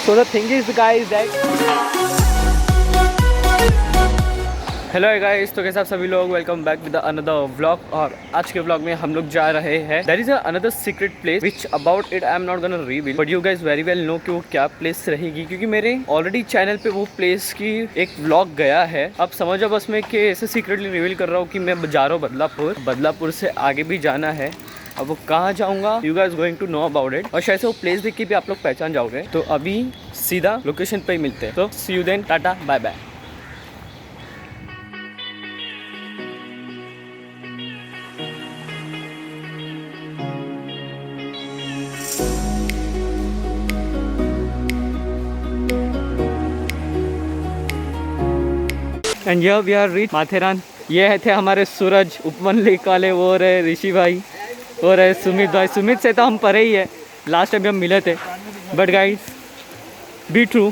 So the thing is guys that hello guys, तो कैसे आप सभी लोग, welcome back with another vlog. और आज के व्लॉग में हम लोग जा रहे हैं, there is another secret place which about it I am not gonna reveal, but you guys very well know कि वो क्या प्लेस रहेगी, क्योंकि मेरे ऑलरेडी चैनल पे वो प्लेस की एक व्लॉग गया है। अब समझो बस मैं कि ऐसे सीक्रेटली रिवील कर रहा हूँ कि मैं जा रहा हूँ बदलापुर से आगे भी जाना है। अब वो कहाँ जाऊँगा, you guys going to know about it, और शायद से वो प्लेस देख के भी आप लोग पहचान जाओगे। तो अभी सीधा लोकेशन पे ही मिलते हैं, तो see you then, tata bye bye. And यहाँ वी आर रीच माथेरान। ये थे हमारे सूरज, उपवन लेक वाले, वो रहे ऋषि भाई, वो रहे सुमित भाई। सुमित से तो हम परे ही है, लास्ट टाइम हम मिले थे। But guys be true,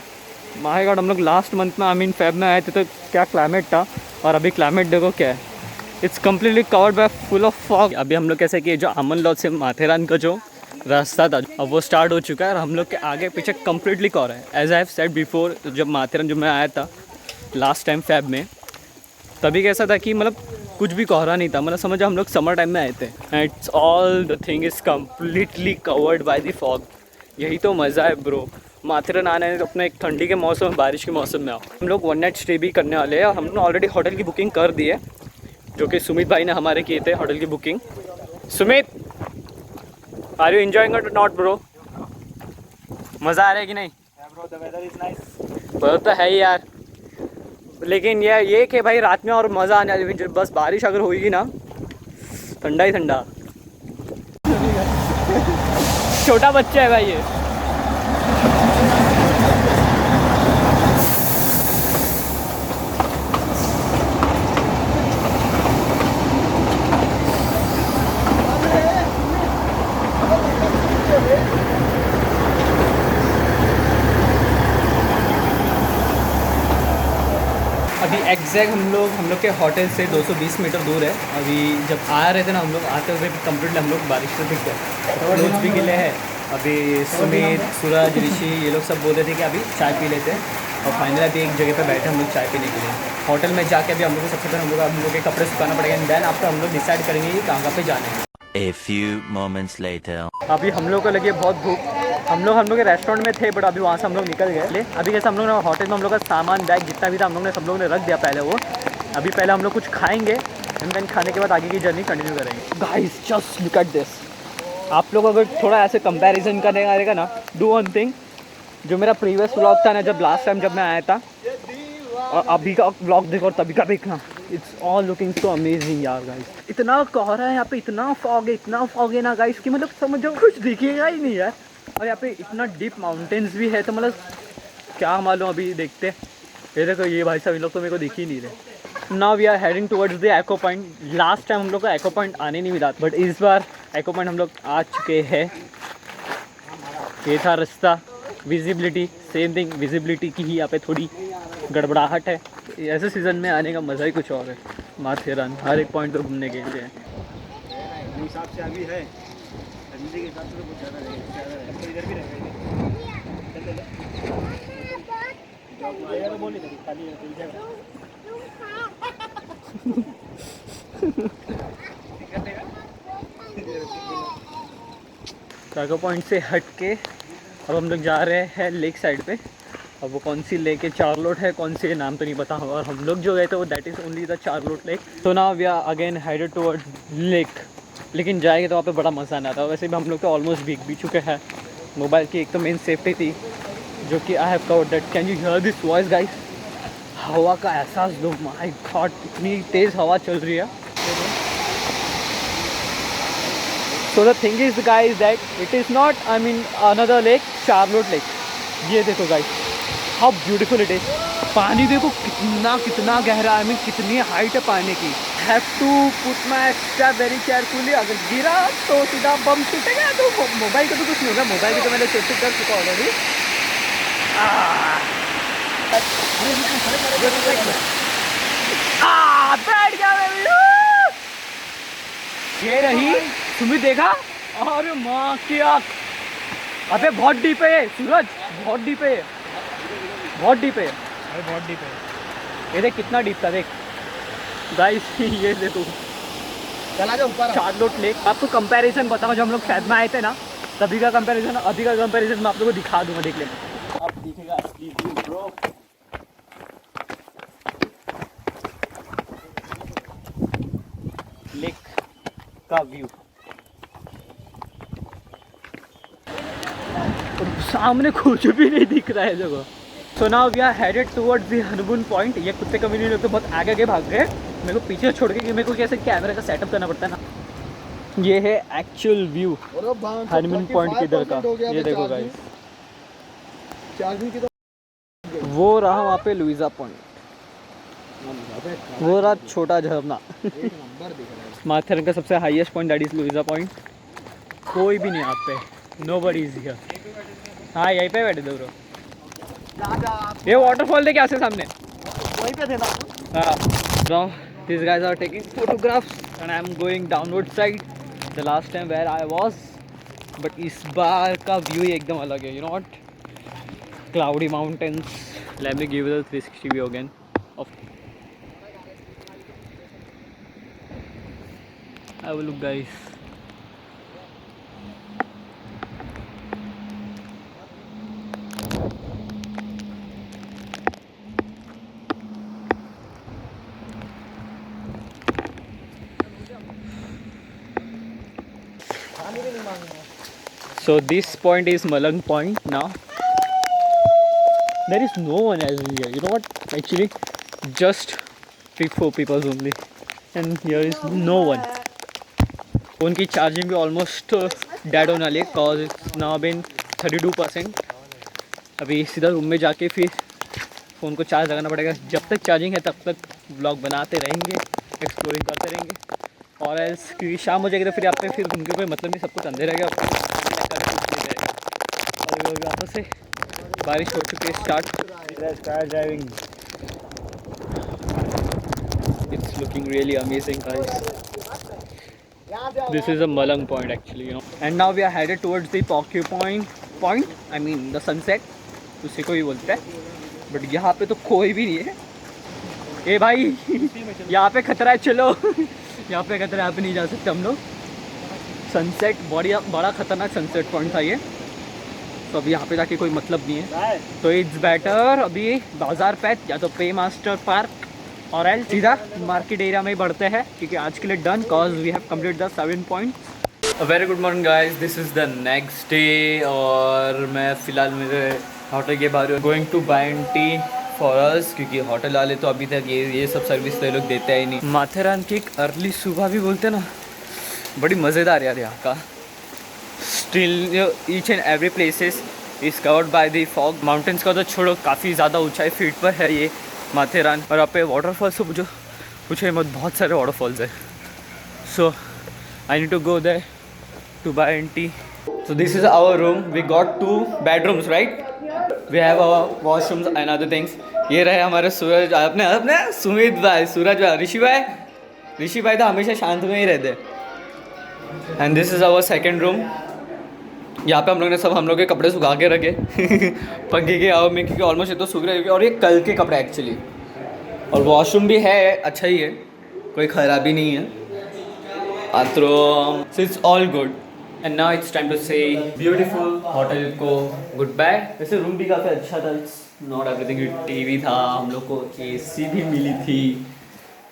my God, हम लोग लास्ट मंथ में आई मीन फेब में आए थे, तो क्या क्लाइमेट था, और अभी क्लाइमेट देखो क्या है। It's completely covered by full of fog. अभी हम लोग कैसे कि जो अमन लॉज से माथेरान का जो रास्ता था अब वो स्टार्ट हो चुका है, और हम लोग के आगे पीछे कम्प्लीटली कवर है। As I have said before, जब माथेरान जब मैं आया था लास्ट टाइम फेब में, तभी कैसा था कि मतलब कुछ भी कोहरा नहीं था, मतलब समझो हम लोग समर टाइम में आए थे। And it's all the thing is completely covered by the fog. यही तो मज़ा है ब्रो, माथेरान आने है तो अपने एक ठंडी के मौसम में, बारिश के मौसम में आओ। हम लोग 1 नाइट स्टे भी करने वाले हैं, और हमने ऑलरेडी होटल की बुकिंग कर दी है, जो कि सुमित भाई ने हमारे किए थे होटल की booking. Sumit, are you enjoying it not bro? मज़ा आ रहा है कि नहीं? वो तो है ही यार, लेकिन ये कि भाई रात में और मज़ा आने वाली, बस बारिश अगर होगी ना, ठंडा ही ठंडा। छोटा बच्चा है भाई ये। अभी एग्जैक्ट हम लोग के होटल से 220 मीटर दूर है। अभी जब आ रहे थे ना हम लोग, आते हुए कम्प्लीटली हम लोग बारिश से दिख गए, क्लोथ भी गिले हैं। अभी सुमित, सूरज, ऋषि ये लोग सब बोल रहे थे कि अभी चाय पी लेते हैं, और फाइनली अभी एक जगह पे बैठे हम लोग चाय पीने के लिए। होटल में जाके अभी हम लोग को सबसे पहले हम लोग के कपड़े सुखाना पड़ेगा, एंड देन आफ्टर हम लोग डिसाइड करेंगे कि कहाँ पे जाना है। A few moments later. अभी हम लोग को लगी है बहुत भूख। हम लोग के रेस्टोरेंट में थे, बट अभी वहाँ से हम लोग निकल गए। अभी कैसे हम लोग ने होटल में हम लोग का सामान, बैग जितना भी था सब लोग ने रख दिया पहले। वो अभी पहले हम लोग कुछ खाएंगे, एंड देन खाने के बाद आगे की जर्नी कंटिन्यू करेंगे। Guys just look at this. आप लोग अगर थोड़ा ऐसे कंपैरिजन करने आएगा ना, डू वन थिंग, जो मेरा प्रीवियस व्लॉग था ना, जब लास्ट टाइम जब मैं आया था, और अभी का व्लॉग देखो और तभी का देखना, it's all looking so amazing यार गाइस। इतना कोहरा है यहाँ पे, इतना फॉग है ना गाइस, कि मतलब समझो कुछ दिखेगा ही नहीं यार। और यहाँ पे इतना डीप माउंटेन्स भी है, तो मतलब क्या मालूम, अभी देखते। ये देखो ये भाई साहब, इन लोग तो मेरे को दिख ही नहीं रहे। Now we are heading towards the echo point. Last time हम लोग को एको पॉइंट आने नहीं मिला, बट इस बार एको पॉइंट हम लोग आ चुके हैं। ये था रास्ता, विजिबिलिटी सेम थिंग, विजिबिलिटी की ही यहाँ पे थोड़ी गड़बड़ाहट है। ऐसे सीज़न में आने का मज़ा ही कुछ और है। माथेरान हर एक पॉइंट तो घूमने के लिए है। हिसाब से अभी है, ठंडी के हिसाब से तो कुछ ज़्यादा रहेगा, तो इधर भी रहेगा। बोली खाली टाको पॉइंट से हट के अब हम लोग जा रहे हैं लेक साइड पे। अब वो कौन सी लेक है, चारलोट है, कौन सी नाम तो नहीं पता, और हम लोग जो गए थे वो that is only the Charlotte lake. तो now we are again headed toward lake, लेकिन जाएंगे तो वहाँ पे बड़ा मज़ा नहीं आता। वैसे भी हम लोग तो ऑलमोस्ट भीग भी चुके हैं। मोबाइल की एक तो मेन सेफ्टी थी, जो कि I have covered that. Can you here this voice guys? हवा का एहसास लो, माय गॉड इतनी तेज़ हवा चल रही है। So the thing is guys that it is not I mean another lake, Charlotte lake. ये देखो guys how beautiful it is. पानी देखो कितना गहरा, आई मीन कितनी हाइट है पानी की। Have to put my step very carefully, अगर गिरा तो सीधा बम टूटेगा। तो मोबाइल का तो कुछ नहीं होगा, मोबाइल की तो मैंने सेफ्टी कर चुका ऑलरेडी। बैठ गया मैं। ये रही, तुम्हें देखा? अरे माँ की आँख, अबे बहुत डीप है ये सूरज, बहुत डीप है ये, बहुत डीप है। अरे बहुत डीप है। ये देख कितना डीप था देख गाइस। ये देखो चला जा ऊपर। Charlotte lake. आपको कंपैरिजन बताऊं, जब हम लोग शायद में आए थे ना तभी का कंपैरिजन अभी का कंपैरिजन मैं आप लोगों को दिखा दूंगा, देख लेना अब दिखेगा असली व्यू ब्रो। लेक का व्यू और सामने कुछ भी नहीं दिख रहा है जगह। So now we are headed towards the honeymoon point. ये कुत्ते कम्युनिटी लोग तो बहुत आगे आगे भाग गए, मेरे को पीछे छोड़ के कि मेरे को कैसे कैमरे का सेटअप करना पड़ता है ना। ये है एक्चुअल व्यू हनीमून पॉइंट किधर का, ये देखो गाइस। वो रहा वहाँ पे लुइसा पॉइंट, वो रहा छोटा झरना। माथेरन का सबसे highest point that is Louisa point. कोई भी नहीं यहाँ पे, नोबडी इज हियर। हाँ यहीं पे बैठे थे ब्रो। ये वाटरफॉल देखे ऐसे सामने, वहीं पे थे ना। हाँ now these guys are taking photographs and I am going downward side the last time where I was, but इस बार का व्यू एकदम अलग है, you know what, cloudy mountains. Let me give you the 360 view again of have a look guys. So this point is Malang point now. There is no one else here. You know what? Actually, just 3-4 people only, and here is no one. Phone की charging भी almost dead होने वाली है, cause it's now been 32%. अभी सीधा room में जाके फिर फ़ोन को चार्ज लगाना पड़ेगा। जब तक चार्जिंग है तब तक व्लॉग बनाते रहेंगे, एक्सप्लोरिंग करते रहेंगे, और एल्स क्योंकि शाम हो जाएगी तो फिर आप पे फिर घूम के कोई मतलब नहीं, सब कुछ अंधेरा रहेगा और अभी वापस से बारिश हो चुकी है start. Sky driving it's looking really amazing guys. This is a Malang point actually, you know. And now we are headed towards the Porcupine point. I mean the sunset. उसी को ही बोलते हैं। बट यहाँ पे तो कोई भी नहीं है। ए भाई यहाँ पे खतरा है, चलो। यहाँ पे खतरा है, यहाँ पे नहीं जा सकते हम लोग। सनसेट बड़ा खतरनाक सनसेट पॉइंट था ये, तो अभी यहाँ पे जाके कोई मतलब नहीं है। तो इट्स बेटर अभी बाजार पे या तो पे मास्टर पार्क और एल सीधा मार्केट एरिया में ही बढ़ते हैं, क्योंकि आज के लिए done, cause we have complete the 7 points. Very good morning guys, this is the next day और मैं फ़िलहाल मेरे होटल के बाहर going to buy tea for us, क्योंकि होटल वाले तो अभी तक ये सब सर्विस तो ये लोग देते ही नहीं। माथेरान की एक अर्ली सुबह भी बोलते ना, बड़ी मज़ेदार यार यहाँ का। Still each and every places is covered by the fog. Mountains का तो छोड़ो, काफ़ी ज़्यादा ऊंचाई फीट पर है ये माथेरान, और यहाँ पे वाटरफॉल्स तो पूछो मत, बहुत सारे वाटरफॉल्स है। So I need to go there to buy tea. So this is our room, we got 2 bedrooms right, we have our washrooms and other things. ये रहे हमारे सूरज, अपने सुमित भाई, सूरज भाई, ऋषि भाई तो हमेशा शांत में ही रहते। And this is our second room. यहाँ पे हम लोग ने सब हम लोग के कपड़े सुखा के रखे पंखे के हवा में, क्योंकि ऑलमोस्ट ये तो सूख रहे, और ये कल के कपड़े एक्चुअली। और वॉशरूम भी है, अच्छा ही है, कोई ख़राबी नहीं है। Bathroom, it's all good. And now it's time to say beautiful hotel को गुड बाय। वैसे रूम भी काफ़ी अच्छा था, इट्स नॉट एवरीथिंग। टीवी था, हम लोग को AC भी मिली थी,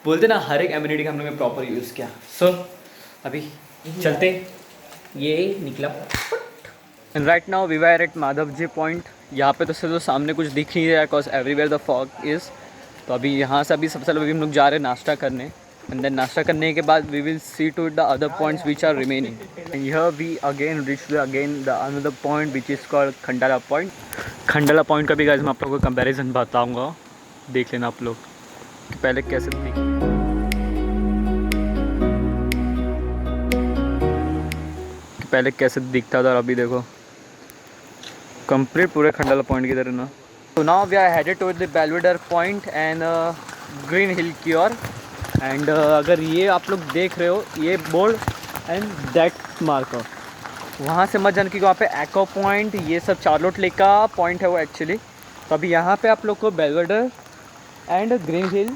बोलते ना हर एक एम्यूनिटी का हम लोग ने प्रॉपर यूज़ किया। सो अभी चलते, ये निकला। And right now we were at Madhav ji point. यहाँ पे तो सामने कुछ दिख नहीं रहा है, because everywhere the fog is. तो अभी यहाँ से सबसे पहले हम लोग जा रहे हैं नाश्ता करने, एंड देन नाश्ता करने के बाद we will see to the other points which are remaining. And here we again reach the another point which is called Khandala point. Khandala point का भी गाइस मैं आप लोगों को कंपैरिजन बताऊँगा, देख लेना आप लोग पहले कैसे दिखता था और अभी देखो कंप्लीट पूरे खंडाला पॉइंट की तरह ना। तो now we are headed to the Belvedere point and Green Hill की ओर। एंड अगर ये आप लोग देख रहे हो, ये बोर्ड एंड दैट मार्कर, वहाँ से मत जाना क्योंकि वहाँ पे एक्वा पॉइंट ये सब चार्लोट लेक का पॉइंट है वो एक्चुअली। तो अभी यहाँ पे आप लोग को बेलवेडर एंड ग्रीन हिल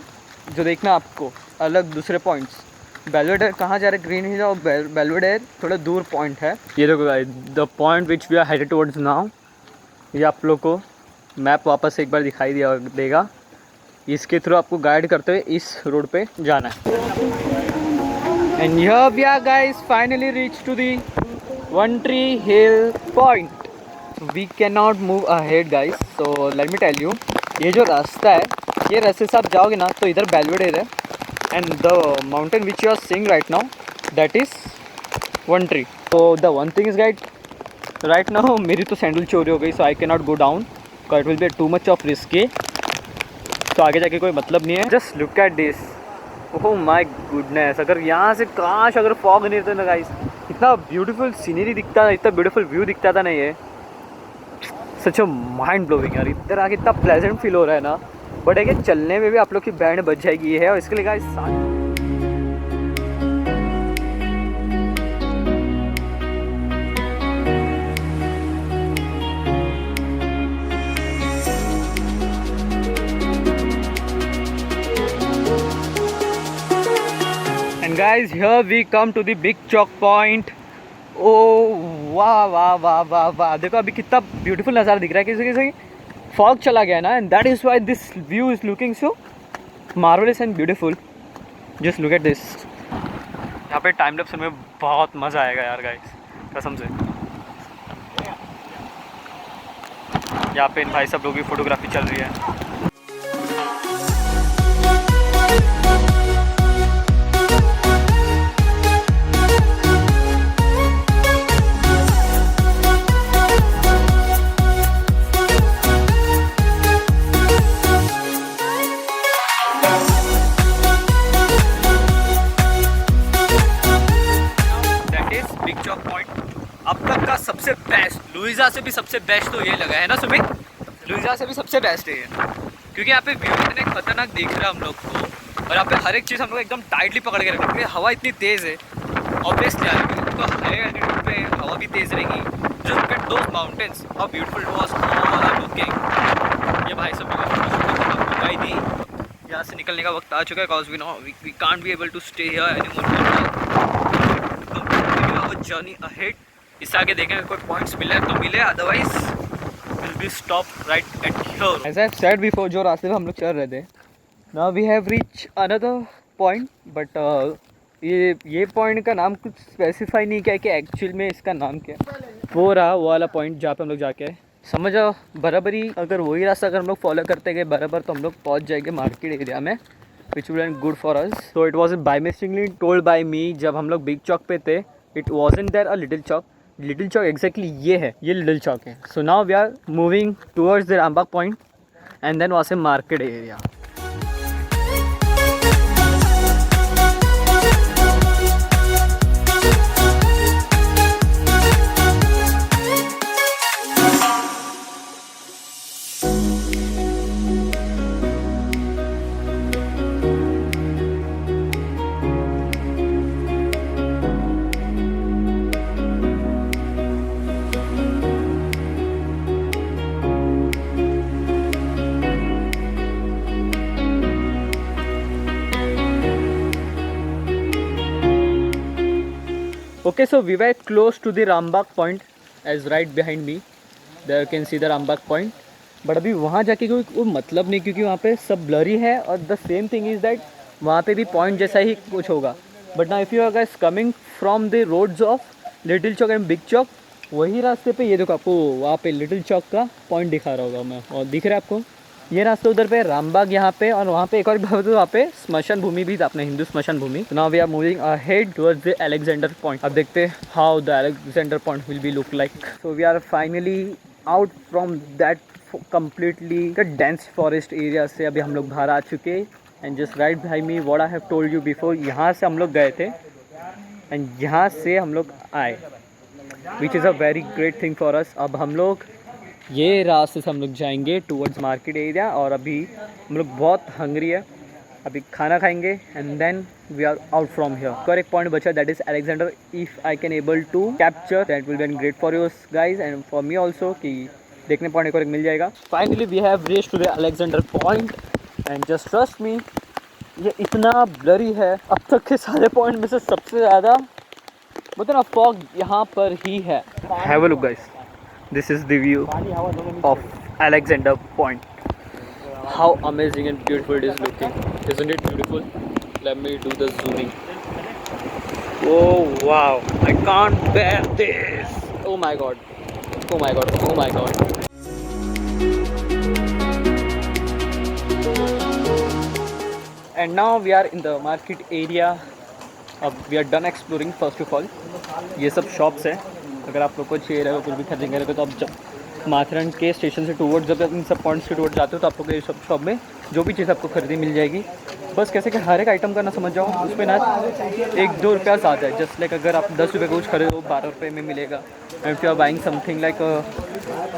जो देखना आपको अलग दूसरे पॉइंट्स। बेलवेडर कहाँ जा रहे हैं, ग्रीन हिल और बेलवेडर थोड़ा दूर पॉइंट है। ये देखो the point which we are headed towards now. ये आप लोग को मैप वापस एक बार दिखाई देगा। इसके थ्रू आपको गाइड करते हुए इस रोड पे जाना है। And here we are guys finally reach to the one tree hill point. We can not move ahead guys, so let me tell you, ये जो रास्ता है ये रास्ते से आप जाओगे ना तो इधर बेलवेडर है and the mountain which you are seeing right now that is one tree. तो the one thing is guide right now मेरी तो सैंडल चोरी हो गई, so I can not go down because it will be too much of risky. तो आगे जाके कोई मतलब नहीं है। Just look at this, oh my goodness. अगर यहाँ से काश अगर फॉग नहीं रहता ना गाइस, इतना ब्यूटीफुल सीनरी दिखता था, इतना ब्यूटीफुल व्यू दिखता था ना, ये सच माइंड ब्लोइंग यार। इधर आके इतना प्लेजेंट फील हो रहा है ना। बट है कि चलने में भी आप लोग की बैंड बच जाएगी ये है, और इसके लिए guys and guys here we come to the Big Chowk point. ओ वाह वाह वाह वाह वाह, देखो अभी कितना ब्यूटीफुल नज़ारा दिख रहा है। किसी फॉग चला गया ना, and that is why this view is looking so marvellous and beautiful. Just look at this. यहाँ पे टाइम लैप्स में बहुत मज़ा आएगा यार गाइस, कसम से। यहाँ पे इन भाई सब लोग की फोटोग्राफी चल रही है। अब तक का सबसे बेस्ट, लुइजा से भी सबसे बेस्ट तो ये लगा है ना सुमित, लुइजा से भी सबसे बेस्ट है ये, क्योंकि यहाँ पे व्यू इतने खतरनाक दिख रहा है हम लोग को, और यहाँ पे हर एक चीज़ हम लोग एकदम टाइटली पकड़ के रखें क्योंकि हवा इतनी तेज़ है। ऑब्वियसली यार तो हाई एल्टीट्यूड पे हवा भी तेज़ रहेगी। Just look at those mountains, how beautiful it was all looking. ये भाई सब दिखाई दी। यहाँ से निकलने का वक्त आ चुका है, because we can't be able to stay here anymore. Journey ahead. इससे आगे देखेंगे कोई पॉइंट्स मिले तो मिले, otherwise will be stop right at here. As I said before, जो रास्ते पे हम लोग चल रहे थे, now we have reach another point, but ये पॉइंट का नाम कुछ स्पेसिफाई नहीं किया है कि एक्चुअल में इसका नाम क्या है। वो रहा वो वाला पॉइंट जहाँ पे हम लोग जाके समझो बराबरी, अगर वही रास्ता अगर हम लोग फॉलो करते गए बराबर तो हम लोग पहुँच जाएंगे मार्केट एरिया में, which will be good for us. So it was by mistakely told by me जब हम लोग बिग चौक पे थे, it wasn't there a Little Chowk. Little Chowk exactly ये है, ये लिटिल चौक है। So now we are moving towards the Rambagh point and then वहाँ से market area. Okay, so we were close to the Rambagh point, as right behind me. There you can see the Rambagh point. But अभी वहाँ जाके कोई मतलब नहीं क्योंकि वहाँ पे सब ब्लरी है, और the same thing is that वहाँ पे भी पॉइंट जैसा ही कुछ होगा। But now if you are guys coming from the roads of Little Chowk and Big Chowk, वही रास्ते पे ये देखो आपको वहाँ पे लिटिल चौक का पॉइंट दिखा रहा होगा मैं, और दिख रहा है आपको ये रास्ता उधर पे रामबाग यहाँ पे, और वहाँ पे एक और तो वहाँ पे स्मशान भूमि भी था, अपने हिंदू स्मशान भूमि। Now we are moving ahead towards the Alexander point. अब देखते हैं how the Alexander point will be look like. So we are finally out from that completely dense forest area से अभी हम लोग बाहर आ चुके। And just right by me what I have told you before, यहाँ से हम लोग गए थे एंड यहाँ से हम लोग आए, which is a very great thing for us. अब हम लोग ये रास्ते से हम लोग जाएंगे टूवर्ड्स मार्केट एरिया, और अभी हम लोग बहुत हंग्री है, अभी खाना खाएंगे and then we are out from here. और एक पॉइंट बचा, that is Alexander. If I can able to capture that will be great for you guys and for me also, कि देखने पॉइंट एक और एक मिल जाएगा। Finally we have reached to the Alexander point and just trust me, ये इतना blurry है। अब तक के सारे पॉइंट में से सबसे ज़्यादा मतलब फॉग यहाँ पर ही है। Have a look guys, this is the view of Alexander point. How amazing and beautiful it is looking, isn't it beautiful? Let me do the zooming. Oh wow, I can't bear this. Oh my god, oh my god, oh my god. And now we are in the market area. अब we are done exploring first of all. ये सब shops है, अगर आप लोग को चाहिए रहेगा कुछ भी खरीदेंगे रहेगा तो आप जब माथेरन के स्टेशन से टूवर्ड जब इन सब पॉइंट्स के टूवर्ड जाते हो तो आप लोग को ये सब शॉप में जो भी चीज़ आपको खरीदी मिल जाएगी। बस कैसे कि हर एक आइटम का ना समझ जाओ, उस पर ना 1-2 रुपया ज़्यादा है। जस्ट लाइक अगर आप 10 रुपये का कुछ खरीदो 12 रुपये में मिलेगा। And you are buying something like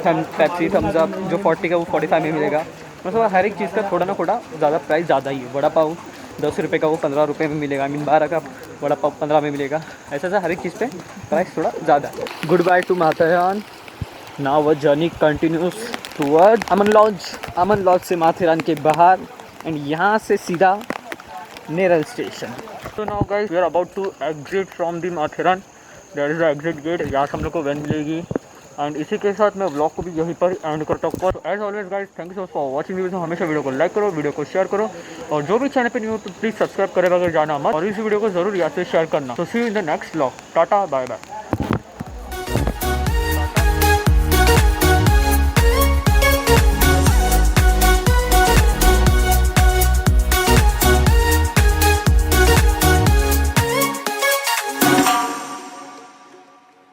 Pepsi Thums Up जो 40 का वो 45 में मिलेगा। मतलब हर एक चीज़ का थोड़ा ना थोड़ा ज़्यादा प्राइस ज़्यादा ही है। वड़ा पाव 10 रुपये का वो 15 रुपये में मिलेगा। आई मीन 12 का वड़ा पाव 15 में मिलेगा। ऐसा ऐसा हर एक चीज़ पे प्राइस थोड़ा ज़्यादा है। Good bye to Matheran. Now a journey continues toward Aman lodge. Aman lodge से माथेरान के बाहर एंड यहाँ से सीधा नेरल स्टेशन। तो now guys we are about to exit from the Matheran. There is the exit gate, यहाँ से हम लोग को वैन मिलेगी। एंड इसी के साथ मैं ब्लॉग को भी यहीं पर एंड करता हूँ। As always guys thank you so much for watching video. हमेशा वीडियो को लाइक करो, वीडियो को शेयर करो और जो भी चैनल पे न्यू हो तो प्लीज़ सब्सक्राइब करे बगैर जाना मत और इस वीडियो को ज़रूर यहाँ से शेयर करना। तो see you in the next blog. Tata bye bye.